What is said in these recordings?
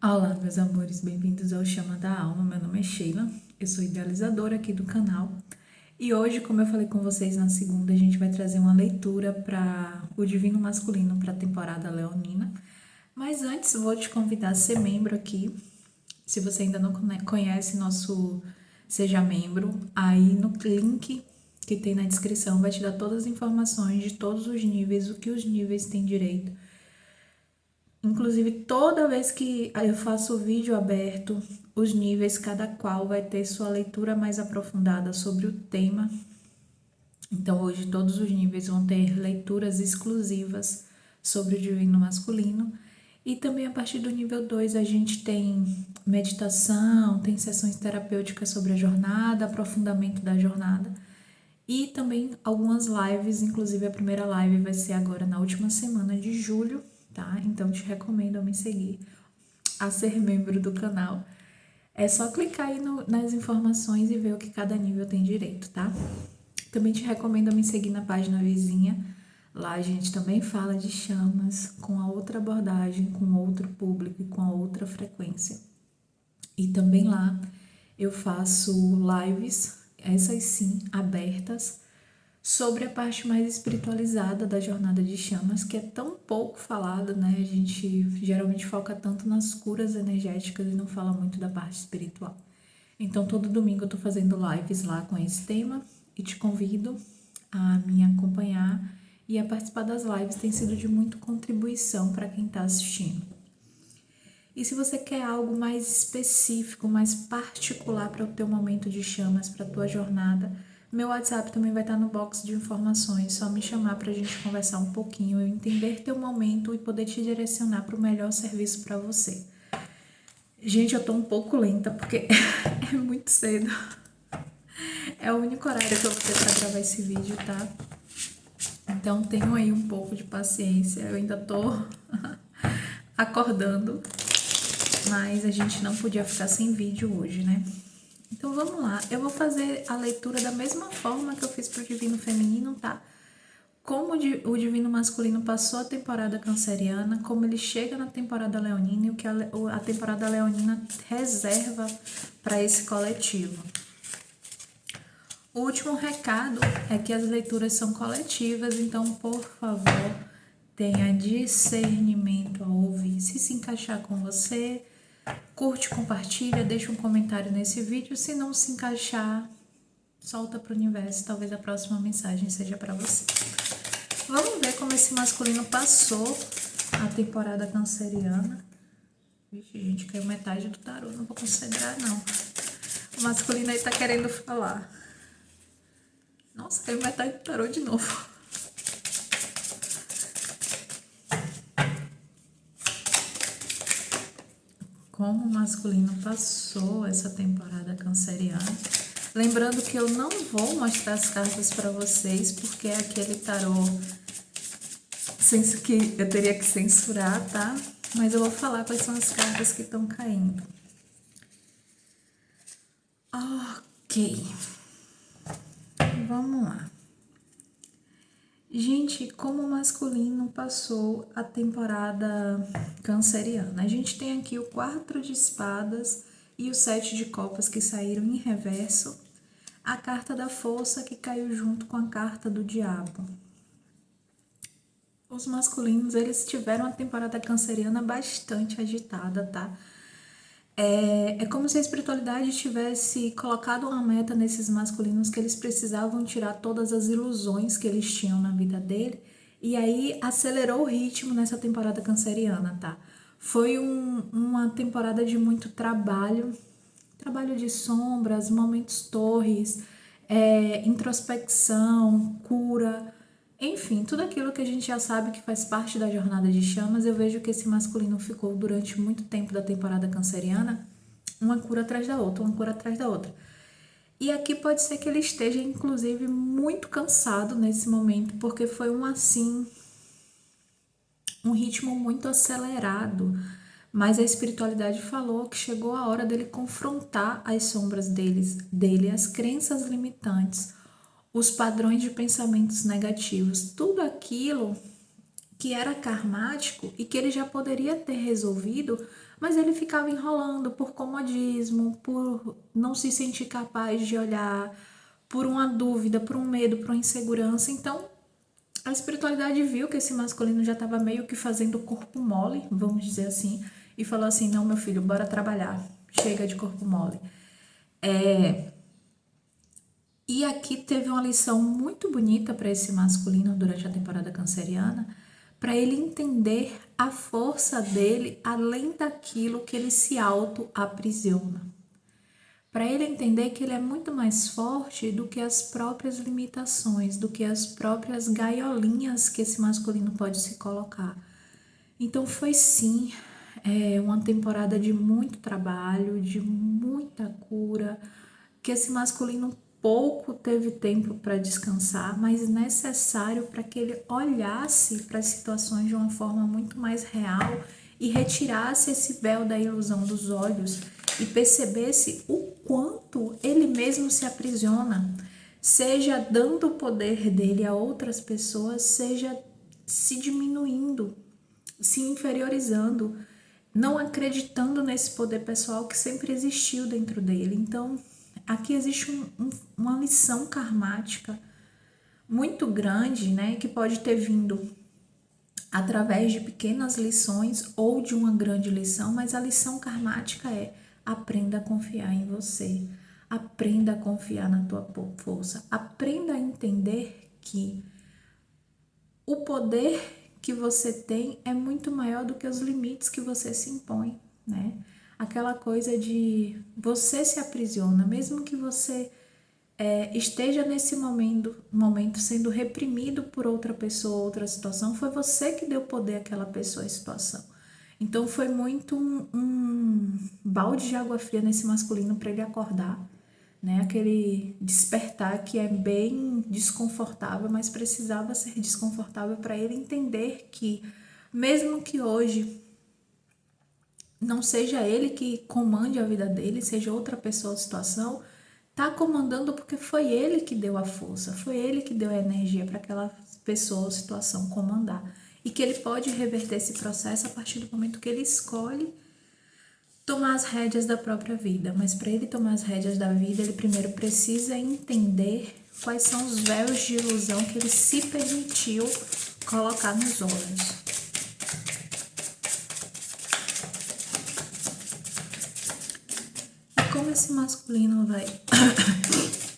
Olá, meus amores, bem-vindos ao Chama da Alma. Meu nome é Sheila, eu sou idealizadora aqui do canal. E hoje, como eu falei com vocês na segunda, a gente vai trazer uma leitura para o Divino Masculino para a temporada leonina. Mas antes, vou te convidar a ser membro aqui. Se você ainda não conhece nosso Seja Membro, aí no link que tem na descrição vai te dar todas as informações de todos os níveis, o que os níveis têm direito. Inclusive, toda vez que eu faço o vídeo aberto, os níveis, cada qual vai ter sua leitura mais aprofundada sobre o tema. Então, hoje, todos os níveis vão ter leituras exclusivas sobre o divino masculino. E também, a partir do nível 2, a gente tem meditação, tem sessões terapêuticas sobre a jornada, aprofundamento da jornada. E também algumas lives, inclusive a primeira live vai ser agora na última semana de julho, tá? Então te recomendo a me seguir, a ser membro do canal. É só clicar aí nas informações e ver o que cada nível tem direito, tá? Também te recomendo a me seguir na página vizinha. Lá a gente também fala de chamas com a outra abordagem, com outro público e com a outra frequência. E também lá eu faço lives, essas sim, abertas, sobre a parte mais espiritualizada da jornada de chamas, que é tão pouco falada, né? A gente geralmente foca tanto nas curas energéticas e não fala muito da parte espiritual. Então, todo domingo eu tô fazendo lives lá com esse tema e te convido a me acompanhar e a participar das lives. Tem sido de muita contribuição para quem está assistindo. E se você quer algo mais específico, mais particular para o teu momento de chamas, para a tua jornada, meu WhatsApp também vai estar no box de informações. Só me chamar para a gente conversar um pouquinho, eu entender teu momento e poder te direcionar para o melhor serviço para você. Gente, eu tô um pouco lenta porque é muito cedo. É o único horário que eu vou ter para gravar esse vídeo, tá? Então tenham aí um pouco de paciência. Eu ainda tô acordando, mas a gente não podia ficar sem vídeo hoje, né? Então vamos lá, eu vou fazer a leitura da mesma forma que eu fiz para o Divino Feminino, tá? Como o Divino Masculino passou a temporada canceriana, como ele chega na temporada leonina e o que a temporada leonina reserva para esse coletivo. O último recado é que as leituras são coletivas, então, por favor, tenha discernimento ao ouvir. Se encaixar com você, curte, compartilha, deixa um comentário nesse vídeo. Se não se encaixar, solta para o universo. Talvez a próxima mensagem seja para você. Vamos ver como esse masculino passou a temporada canceriana. Vixe, gente, caiu metade do tarô. Não vou considerar, não. O masculino aí tá querendo falar. Nossa, caiu metade do tarô de novo. Como o masculino passou essa temporada canceriana. Lembrando que eu não vou mostrar as cartas para vocês, porque é aquele tarô que eu teria que censurar, tá? Mas eu vou falar quais são as cartas que estão caindo. Ok. Vamos lá. Gente, como o masculino passou a temporada canceriana? A gente tem aqui o 4 de espadas e o 7 de copas que saíram em reverso. A carta da força que caiu junto com a carta do diabo. Os masculinos, eles tiveram a temporada canceriana bastante agitada, tá? É como se a espiritualidade tivesse colocado uma meta nesses masculinos que eles precisavam tirar todas as ilusões que eles tinham na vida dele, e aí acelerou o ritmo nessa temporada canceriana, tá? Foi uma temporada de muito trabalho de sombras, momentos torres, introspecção, cura, enfim, tudo aquilo que a gente já sabe que faz parte da jornada de chamas. Eu vejo que esse masculino ficou durante muito tempo da temporada canceriana, uma cura atrás da outra, uma cura atrás da outra. E aqui pode ser que ele esteja, inclusive, muito cansado nesse momento, porque foi um ritmo muito acelerado. Mas a espiritualidade falou que chegou a hora dele confrontar as sombras dele, as crenças limitantes, os padrões de pensamentos negativos, tudo aquilo que era karmático e que ele já poderia ter resolvido, mas ele ficava enrolando por comodismo, por não se sentir capaz de olhar, por uma dúvida, por um medo, por uma insegurança. Então, a espiritualidade viu que esse masculino já estava meio que fazendo corpo mole, vamos dizer assim, e falou assim: não, meu filho, bora trabalhar, chega de corpo mole. E aqui teve uma lição muito bonita para esse masculino durante a temporada canceriana, para ele entender a força dele além daquilo que ele se auto-aprisiona. Para ele entender que ele é muito mais forte do que as próprias limitações, do que as próprias gaiolinhas que esse masculino pode se colocar. Então foi sim uma temporada de muito trabalho, de muita cura, que esse masculino pouco teve tempo para descansar, mas necessário para que ele olhasse para as situações de uma forma muito mais real e retirasse esse véu da ilusão dos olhos e percebesse o quanto ele mesmo se aprisiona, seja dando o poder dele a outras pessoas, seja se diminuindo, se inferiorizando, não acreditando nesse poder pessoal que sempre existiu dentro dele. Então, aqui existe uma lição karmática muito grande, né, que pode ter vindo através de pequenas lições ou de uma grande lição, mas a lição karmática é: aprenda a confiar em você, aprenda a confiar na tua força, aprenda a entender que o poder que você tem é muito maior do que os limites que você se impõe, né? Aquela coisa de você se aprisiona, mesmo que você esteja nesse momento sendo reprimido por outra pessoa, outra situação, foi você que deu poder àquela pessoa e situação. Então foi muito um balde de água fria nesse masculino para ele acordar, né? Aquele despertar que é bem desconfortável, mas precisava ser desconfortável para ele entender que, mesmo que hoje não seja ele que comande a vida dele, seja outra pessoa ou situação, tá comandando porque foi ele que deu a força, foi ele que deu a energia para aquela pessoa ou situação comandar. E que ele pode reverter esse processo a partir do momento que ele escolhe tomar as rédeas da própria vida. Mas para ele tomar as rédeas da vida, ele primeiro precisa entender quais são os véus de ilusão que ele se permitiu colocar nos olhos. E como esse masculino vai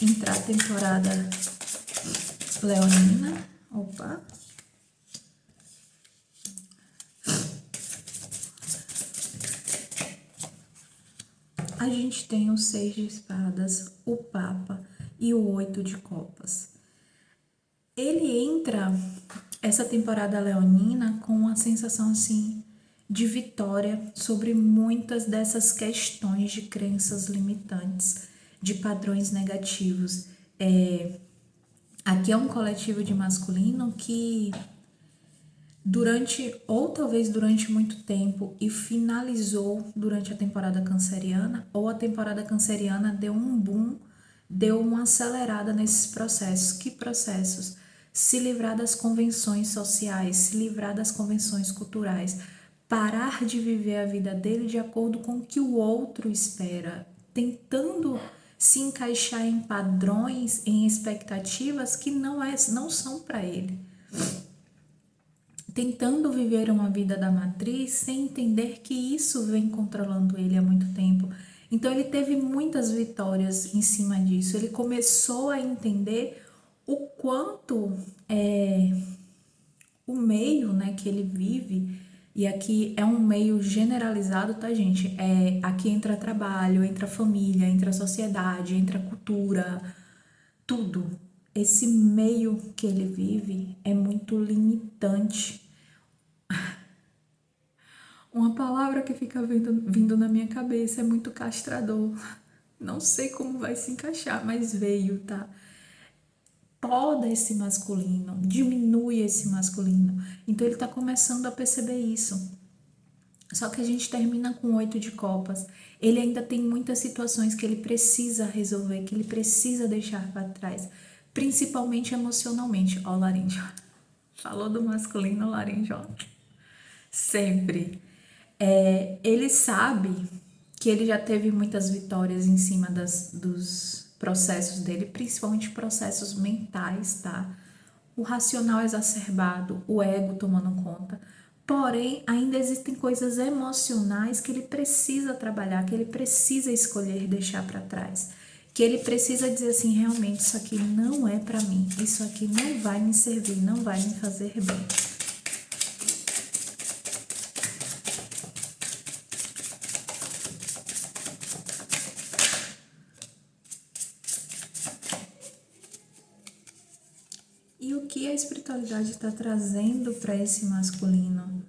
entrar a temporada leonina, a gente tem o 6 de espadas, o papa e o 8 de copas. Ele entra essa temporada leonina com uma sensação assim de vitória sobre muitas dessas questões de crenças limitantes, de padrões negativos. Aqui é um coletivo de masculino que talvez durante muito tempo e finalizou durante a temporada canceriana, ou a temporada canceriana deu um boom, deu uma acelerada nesses processos. Que processos? Se livrar das convenções sociais, se livrar das convenções culturais, parar de viver a vida dele de acordo com o que o outro espera, tentando se encaixar em padrões, em expectativas que não são para ele, tentando viver uma vida da matriz sem entender que isso vem controlando ele há muito tempo. Então ele teve muitas vitórias em cima disso. Ele começou a entender o quanto o meio, né, que ele vive, e aqui é um meio generalizado, tá, gente? Aqui entra trabalho, entra família, entra sociedade, entra cultura, tudo. Esse meio que ele vive é muito limitante. Uma palavra que fica vindo na minha cabeça é muito castrador. Não sei como vai se encaixar, mas veio, tá? Poda esse masculino, diminui esse masculino. Então ele tá começando a perceber isso. Só que a gente termina com 8 de copas. Ele ainda tem muitas situações que ele precisa resolver, que ele precisa deixar para trás, principalmente emocionalmente. Ó, Laríngea. Falou do masculino, laringe, ó. Sempre. Ele sabe que ele já teve muitas vitórias em cima dos processos dele, principalmente processos mentais, tá? O racional exacerbado, o ego tomando conta. Porém, ainda existem coisas emocionais que ele precisa trabalhar, que ele precisa escolher deixar para trás. Que ele precisa dizer assim, realmente, isso aqui não é para mim, isso aqui não vai me servir, não vai me fazer bem. E o que a espiritualidade está trazendo para esse masculino?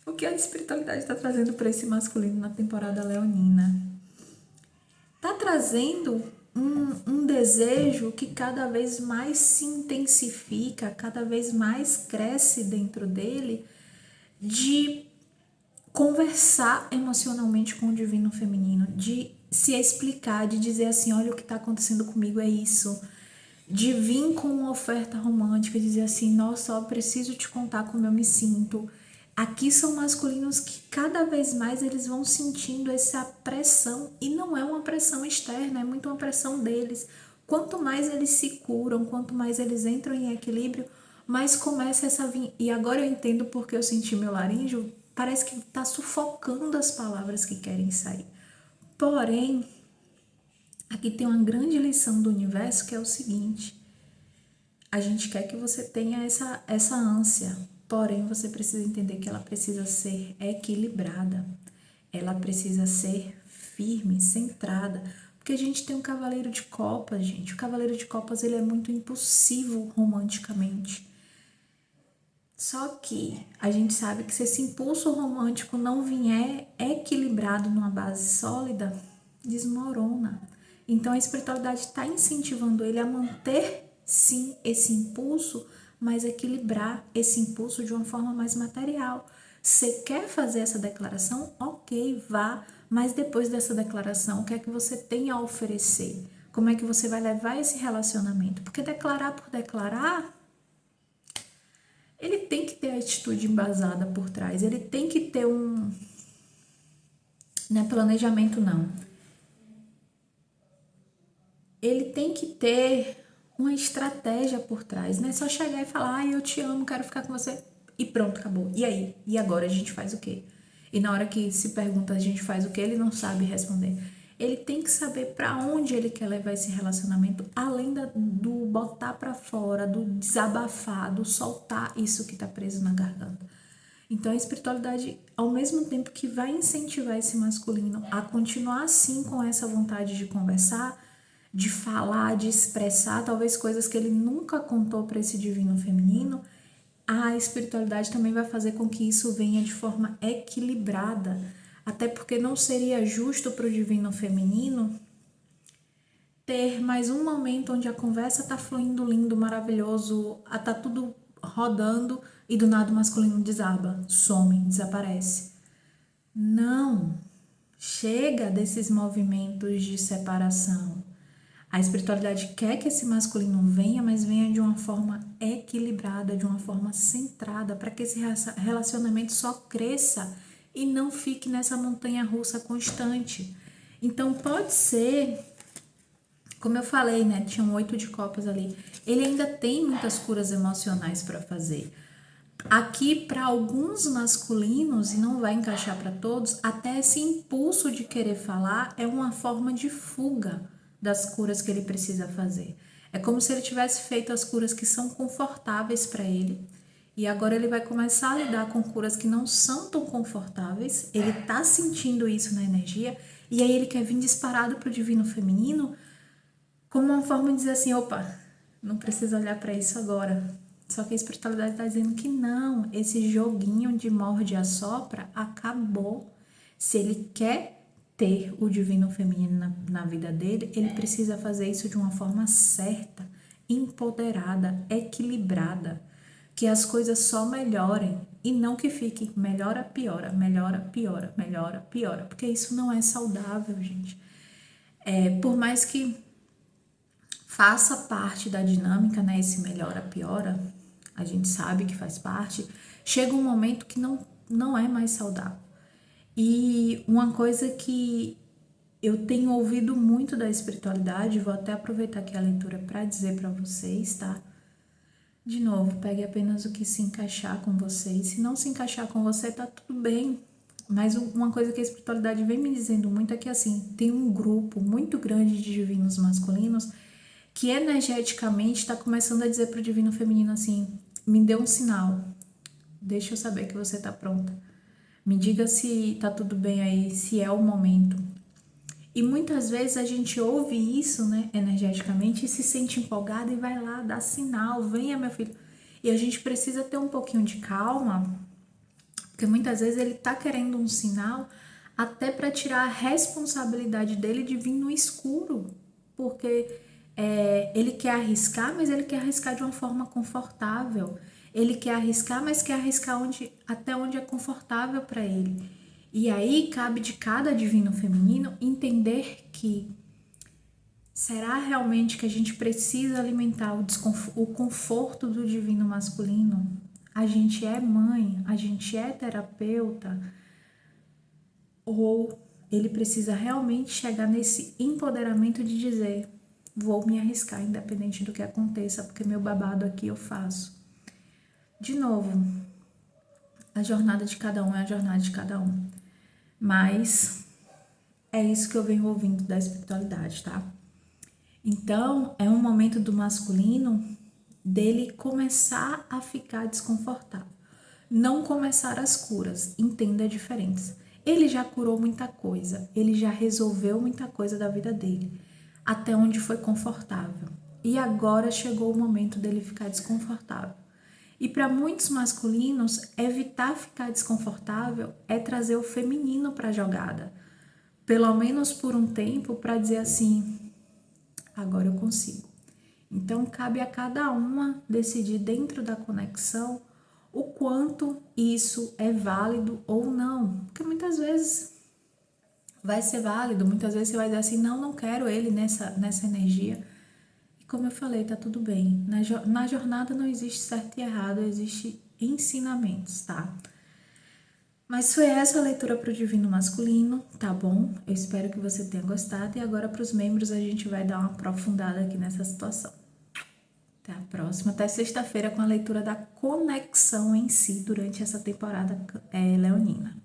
O que a espiritualidade está trazendo para esse masculino na temporada leonina? Está trazendo um desejo que cada vez mais se intensifica, cada vez mais cresce dentro dele, de conversar emocionalmente com o divino feminino, de se explicar, de dizer assim, olha, o que está acontecendo comigo é isso, de vir com uma oferta romântica, dizer assim, nossa, eu preciso te contar como eu me sinto. Aqui são masculinos que cada vez mais eles vão sentindo essa pressão, e não é uma pressão externa, é muito uma pressão deles. Quanto mais eles se curam, quanto mais eles entram em equilíbrio, mais começa essa vinha. E agora eu entendo porque eu senti meu laríngeo, parece que está sufocando as palavras que querem sair. Porém, aqui tem uma grande lição do universo que é o seguinte: a gente quer que você tenha essa ânsia, porém você precisa entender que ela precisa ser equilibrada, ela precisa ser firme, centrada, porque a gente tem um cavaleiro de copas, gente. O cavaleiro de copas ele é muito impulsivo romanticamente. Só que a gente sabe que se esse impulso romântico não vier equilibrado numa base sólida, desmorona. Então a espiritualidade está incentivando ele a manter sim esse impulso, mas equilibrar esse impulso de uma forma mais material. Você quer fazer essa declaração? Ok, vá, mas depois dessa declaração, o que é que você tem a oferecer? Como é que você vai levar esse relacionamento? Porque declarar por declarar, ele tem que ter a atitude embasada por trás, ele tem que ter não é planejamento não, ele tem que ter uma estratégia por trás, não é só chegar e falar, ai, eu te amo, quero ficar com você, e pronto, acabou. E aí? E agora a gente faz o quê? E na hora que se pergunta a gente faz o quê, ele não sabe responder. Ele tem que saber para onde ele quer levar esse relacionamento, além do botar para fora, do desabafar, do soltar isso que está preso na garganta. Então a espiritualidade, ao mesmo tempo que vai incentivar esse masculino a continuar assim com essa vontade de conversar, de falar, de expressar talvez coisas que ele nunca contou para esse divino feminino, a espiritualidade também vai fazer com que isso venha de forma equilibrada, até porque não seria justo para o divino feminino ter mais um momento onde a conversa tá fluindo lindo, maravilhoso, tá tudo rodando e do nada o masculino desaba, some, desaparece. Não, chega desses movimentos de separação. A espiritualidade quer que esse masculino venha, mas venha de uma forma equilibrada, de uma forma centrada, para que esse relacionamento só cresça e não fique nessa montanha russa constante. Então pode ser, como eu falei, né? Tinham 8 de copas ali. Ele ainda tem muitas curas emocionais para fazer. Aqui, para alguns masculinos, e não vai encaixar para todos, até esse impulso de querer falar é uma forma de fuga das curas que ele precisa fazer. É como se ele tivesse feito as curas que são confortáveis para ele, e agora ele vai começar a lidar com curas que não são tão confortáveis, ele tá sentindo isso na energia, e aí ele quer vir disparado pro divino feminino, como uma forma de dizer assim, opa, não precisa olhar para isso agora. Só que a espiritualidade está dizendo que não, esse joguinho de morde e assopra acabou. Se ele quer ter o divino feminino na vida dele, ele precisa fazer isso de uma forma certa, empoderada, equilibrada, que as coisas só melhorem e não que fique melhora, piora, melhora, piora, melhora, piora, porque isso não é saudável, gente. Por mais que faça parte da dinâmica, né? Esse melhora, piora, a gente sabe que faz parte, chega um momento que não é mais saudável. E uma coisa que eu tenho ouvido muito da espiritualidade, vou até aproveitar aqui a leitura para dizer para vocês, tá? De novo, pegue apenas o que se encaixar com você. E se não se encaixar com você, tá tudo bem. Mas uma coisa que a espiritualidade vem me dizendo muito é que, assim, tem um grupo muito grande de divinos masculinos que energeticamente está começando a dizer para o divino feminino assim: me dê um sinal, deixa eu saber que você tá pronta. Me diga se tá tudo bem aí, se é o momento. E muitas vezes a gente ouve isso, né, energeticamente, e se sente empolgada e vai lá, dá sinal, venha meu filho. E a gente precisa ter um pouquinho de calma, porque muitas vezes ele tá querendo um sinal até para tirar a responsabilidade dele de vir no escuro, porque ele quer arriscar, mas ele quer arriscar de uma forma confortável. Ele quer arriscar, mas quer arriscar até onde é confortável para ele. E aí cabe de cada divino feminino entender que será realmente que a gente precisa alimentar o conforto do divino masculino? A gente é mãe, a gente é terapeuta, ou ele precisa realmente chegar nesse empoderamento de dizer: vou me arriscar independente do que aconteça, porque meu babado aqui eu faço. De novo, a jornada de cada um é a jornada de cada um. Mas é isso que eu venho ouvindo da espiritualidade, tá? Então, é um momento do masculino dele começar a ficar desconfortável. Não começar as curas, entenda a diferença. Ele já curou muita coisa, ele já resolveu muita coisa da vida dele, até onde foi confortável. E agora chegou o momento dele ficar desconfortável. E para muitos masculinos, evitar ficar desconfortável é trazer o feminino para a jogada. Pelo menos por um tempo, para dizer assim: agora eu consigo. Então, cabe a cada uma decidir dentro da conexão o quanto isso é válido ou não. Porque muitas vezes vai ser válido, muitas vezes você vai dizer assim: não quero ele nessa energia. E como eu falei, tá tudo bem. Na jornada não existe certo e errado, existe ensinamentos, tá? Mas foi essa a leitura para o divino masculino, tá bom? Eu espero que você tenha gostado. E agora para os membros a gente vai dar uma aprofundada aqui nessa situação. Até a próxima, até sexta-feira com a leitura da conexão em si durante essa temporada leonina.